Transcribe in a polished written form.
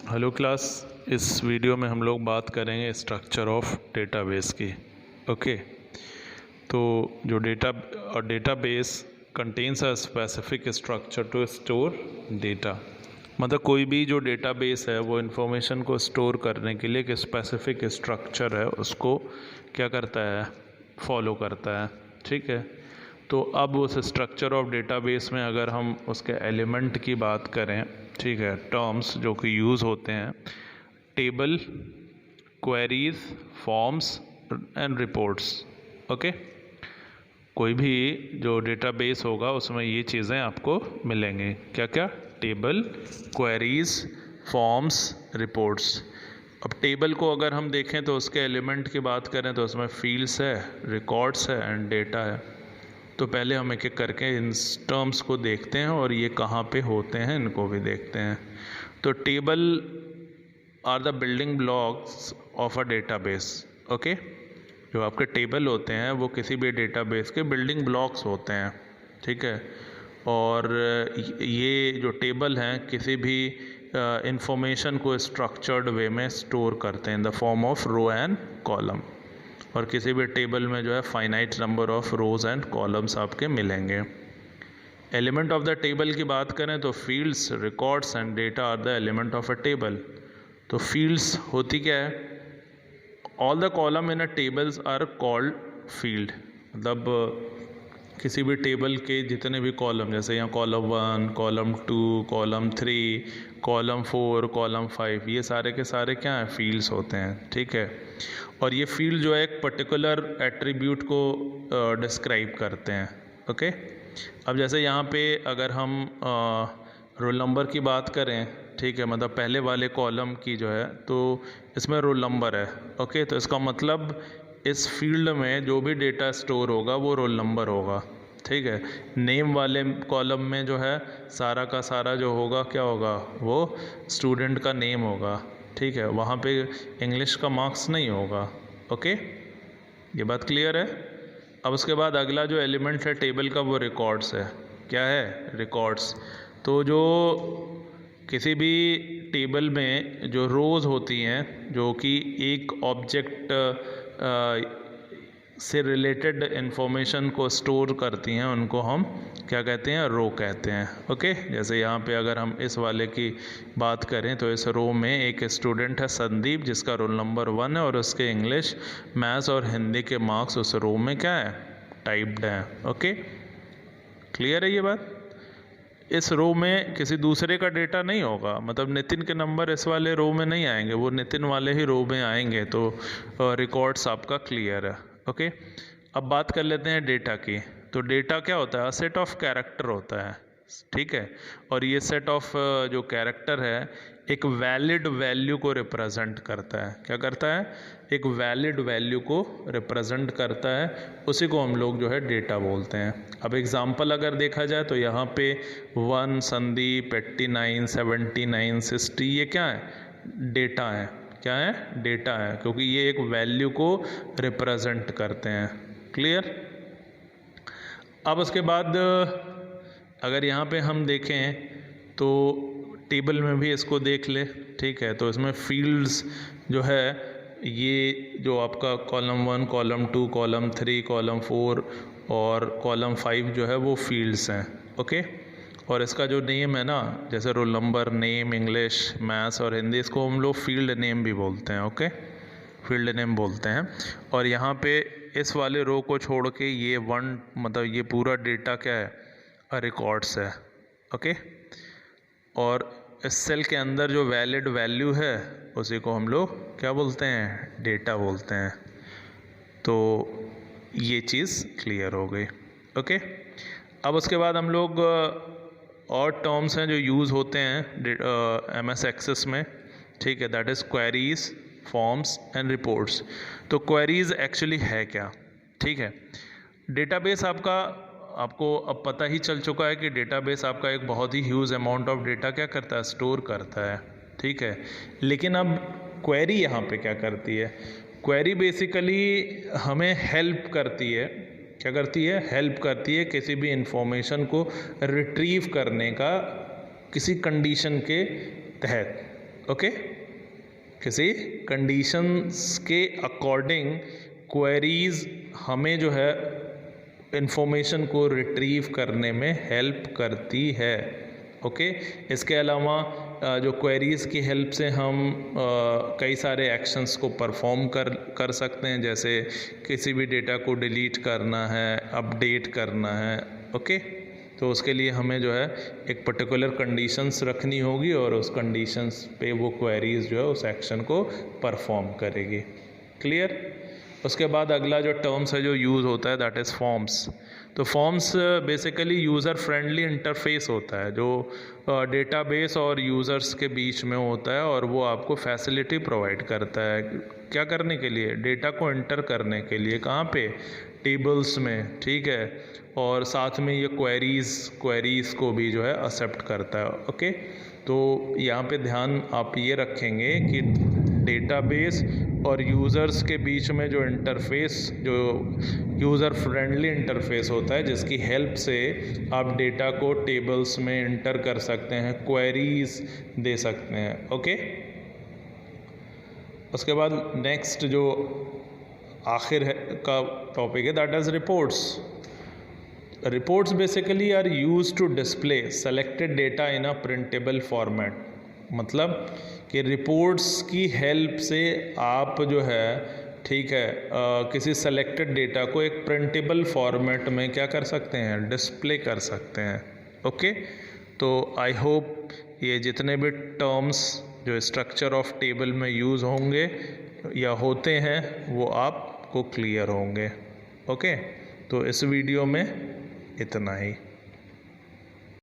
Hello class. इस video में हम लोग बात करेंगे स्ट्रक्चर ऑफ डेटाबेस की। ओके, तो जो database contains a specific structure to store data. मतलब कोई भी जो डेटाबेस है वो इन्फॉर्मेशन को स्टोर करने के लिए एक स्पेसिफिक स्ट्रक्चर है, उसको क्या करता है, फॉलो करता है। ठीक है, तो अब उस स्ट्रक्चर ऑफ डेटाबेस में अगर हम उसके एलिमेंट की बात करें, ठीक है, टर्म्स जो कि यूज़ होते हैं, table, queries, forms and reports. Okay, कोई भी जो डेटाबेस होगा उसमें ये चीज़ें आपको मिलेंगी। क्या क्या? Table, queries, forms, reports. अब टेबल को अगर हम देखें तो उसके एलिमेंट की बात करें तो उसमें फील्ड्स है, रिकॉर्ड्स है एंड डेटा है। तो पहले हम एक एक करके इन टर्म्स को देखते हैं और ये कहाँ पे होते हैं इनको भी देखते हैं। तो table are the building blocks of a database. Okay, जो आपके टेबल होते हैं वो किसी भी डेटाबेस के बिल्डिंग ब्लॉक्स होते हैं। ठीक है, और ये जो टेबल हैं किसी भी इंफॉर्मेशन को स्ट्रक्चर्ड वे में स्टोर करते हैं in the form of row and column. और किसी भी टेबल में जो है finite number of rows and columns आपके मिलेंगे। एलिमेंट ऑफ द टेबल की बात करें तो fields, records and data are the element of a table. तो फील्ड्स होती क्या है? All the column in a tables are called field. मतलब किसी भी टेबल के जितने भी कॉलम, जैसे यहाँ column 1, column 2, column 3, column 4, column 5, ये सारे के सारे क्या हैं? फील्ड्स होते हैं। ठीक है, और ये फील्ड जो है एक पर्टिकुलर एट्रीब्यूट को डिस्क्राइब करते हैं। ओके, अब जैसे यहाँ पे अगर हम रोल नंबर की बात करें, ठीक है, मतलब पहले वाले कॉलम की जो है, तो इसमें रोल नंबर है। ओके, तो इसका मतलब इस फील्ड में जो भी डेटा स्टोर होगा वो रोल नंबर होगा। ठीक है, नेम वाले कॉलम में जो है सारा का सारा जो होगा क्या होगा? वो स्टूडेंट का नेम होगा। ठीक है, वहाँ पे इंग्लिश का मार्क्स नहीं होगा। ओके, ये बात क्लियर है। अब उसके बाद अगला जो एलिमेंट है टेबल का वो रिकॉर्ड्स है। क्या है? रिकॉर्ड्स। तो जो किसी भी टेबल में जो रोज़ होती हैं जो कि एक ऑब्जेक्ट से रिलेटेड इंफॉर्मेशन को स्टोर करती हैं, उनको हम क्या कहते हैं? रो कहते हैं। ओके, जैसे यहाँ पे अगर हम इस वाले की बात करें तो इस रो में एक स्टूडेंट है संदीप, जिसका रोल नंबर 1 है और उसके इंग्लिश, मैथ्स और हिंदी के मार्क्स उस रो में क्या है? टाइप्ड हैं। ओके, क्लियर है ये बात? इस रो में किसी दूसरे का डेटा नहीं होगा, मतलब नितिन के नंबर इस वाले रो में नहीं आएंगे, वो नितिन वाले ही रो में आएंगे। तो रिकॉर्ड्स आपका क्लियर है। ओके, अब बात कर लेते हैं डेटा की। तो डेटा क्या होता है? सेट ऑफ कैरेक्टर होता है। ठीक है, और ये सेट ऑफ जो कैरेक्टर है एक वैलिड वैल्यू को रिप्रेजेंट करता है। क्या करता है? एक वैलिड वैल्यू को रिप्रेजेंट करता है, उसी को हम लोग जो है डेटा बोलते हैं। अब एग्जांपल अगर देखा जाए तो यहाँ पे 1, संदीप, 89, 79, 60, ये क्या है? डेटा है। क्या है? डेटा है, क्योंकि ये एक वैल्यू को रिप्रेजेंट करते हैं। क्लियर? अब उसके बाद अगर यहाँ पे हम देखें तो टेबल में भी इसको देख ले। ठीक है, तो इसमें फील्ड्स जो है, ये जो आपका कॉलम 1, कॉलम 2, कॉलम 3, कॉलम 4 और कॉलम 5 जो है वो फील्ड्स हैं। ओके, और इसका जो नेम है ना, जैसे roll number, name, English, maths और हिंदी, इसको हम लोग फील्ड नेम भी बोलते हैं। ओके, फील्ड नेम बोलते हैं। और यहाँ पे इस वाले रो को छोड़ के ये मतलब ये पूरा डेटा क्या है? रिकॉर्ड्स है। ओके, और इस सेल के अंदर जो वैलिड वैल्यू है उसी को हम लोग क्या बोलते हैं? डेटा बोलते हैं। तो ये चीज़ क्लियर हो गई। ओके, अब उसके बाद हम लोग और टर्म्स हैं जो यूज़ होते हैं MS एक्सेस में। ठीक है, that is queries, forms and reports. तो क्वेरीज एक्चुअली है क्या? ठीक है, डेटाबेस आपको अब पता ही चल चुका है कि डेटाबेस आपका एक बहुत ही ह्यूज अमाउंट ऑफ डेटा क्या करता है? स्टोर करता है। ठीक है, लेकिन अब क्वेरी यहाँ पे क्या करती है? क्वेरी बेसिकली हमें हेल्प करती है। क्या करती है? हेल्प करती है किसी भी इंफॉर्मेशन को रिट्रीव करने का किसी कंडीशन के तहत। ओके, किसी कंडीशंस के अकॉर्डिंग क्वेरीज हमें जो है इंफॉर्मेशन को रिट्रीव करने में हेल्प करती है। ओके, इसके अलावा जो क्वेरीज़ की हेल्प से हम कई सारे एक्शंस को परफॉर्म कर सकते हैं, जैसे किसी भी डेटा को डिलीट करना है, अपडेट करना है। ओके, तो उसके लिए हमें जो है एक पर्टिकुलर कंडीशंस रखनी होगी और उस कंडीशंस पे वो क्वेरीज़ जो है उस एक्शन को परफॉर्म करेगी। क्लियर? उसके बाद अगला जो टर्म्स है जो यूज़ होता है दैट इज़ फॉर्म्स। तो forms basically user friendly interface होता है जो डेटाबेस और यूज़र्स के बीच में होता है, और वो आपको फैसिलिटी प्रोवाइड करता है क्या करने के लिए, डेटा को एंटर करने के लिए। कहाँ पे? टेबल्स में, ठीक है। और साथ में ये क्वेरीज़ को भी जो है एक्सेप्ट करता है। ओके, तो यहाँ पे ध्यान आप ये रखेंगे कि डेटाबेस और यूज़र्स के बीच में जो इंटरफेस, जो यूज़र फ्रेंडली इंटरफेस होता है, जिसकी हेल्प से आप डेटा को टेबल्स में इंटर कर सकते हैं, क्वेरीज दे सकते हैं। ओके, उसके बाद नेक्स्ट जो आखिर का टॉपिक है that is reports. Reports basically are used to display selected data in a printable format. मतलब कि रिपोर्ट्स की हेल्प से आप जो है, ठीक है, किसी सेलेक्टेड डेटा को एक प्रिंटेबल फॉर्मेट में क्या कर सकते हैं, डिस्प्ले कर सकते हैं। ओके, तो आई होप ये जितने भी टर्म्स जो स्ट्रक्चर ऑफ टेबल में यूज़ होंगे या होते हैं वो आपको क्लियर होंगे। ओके, तो इस वीडियो में इतना ही।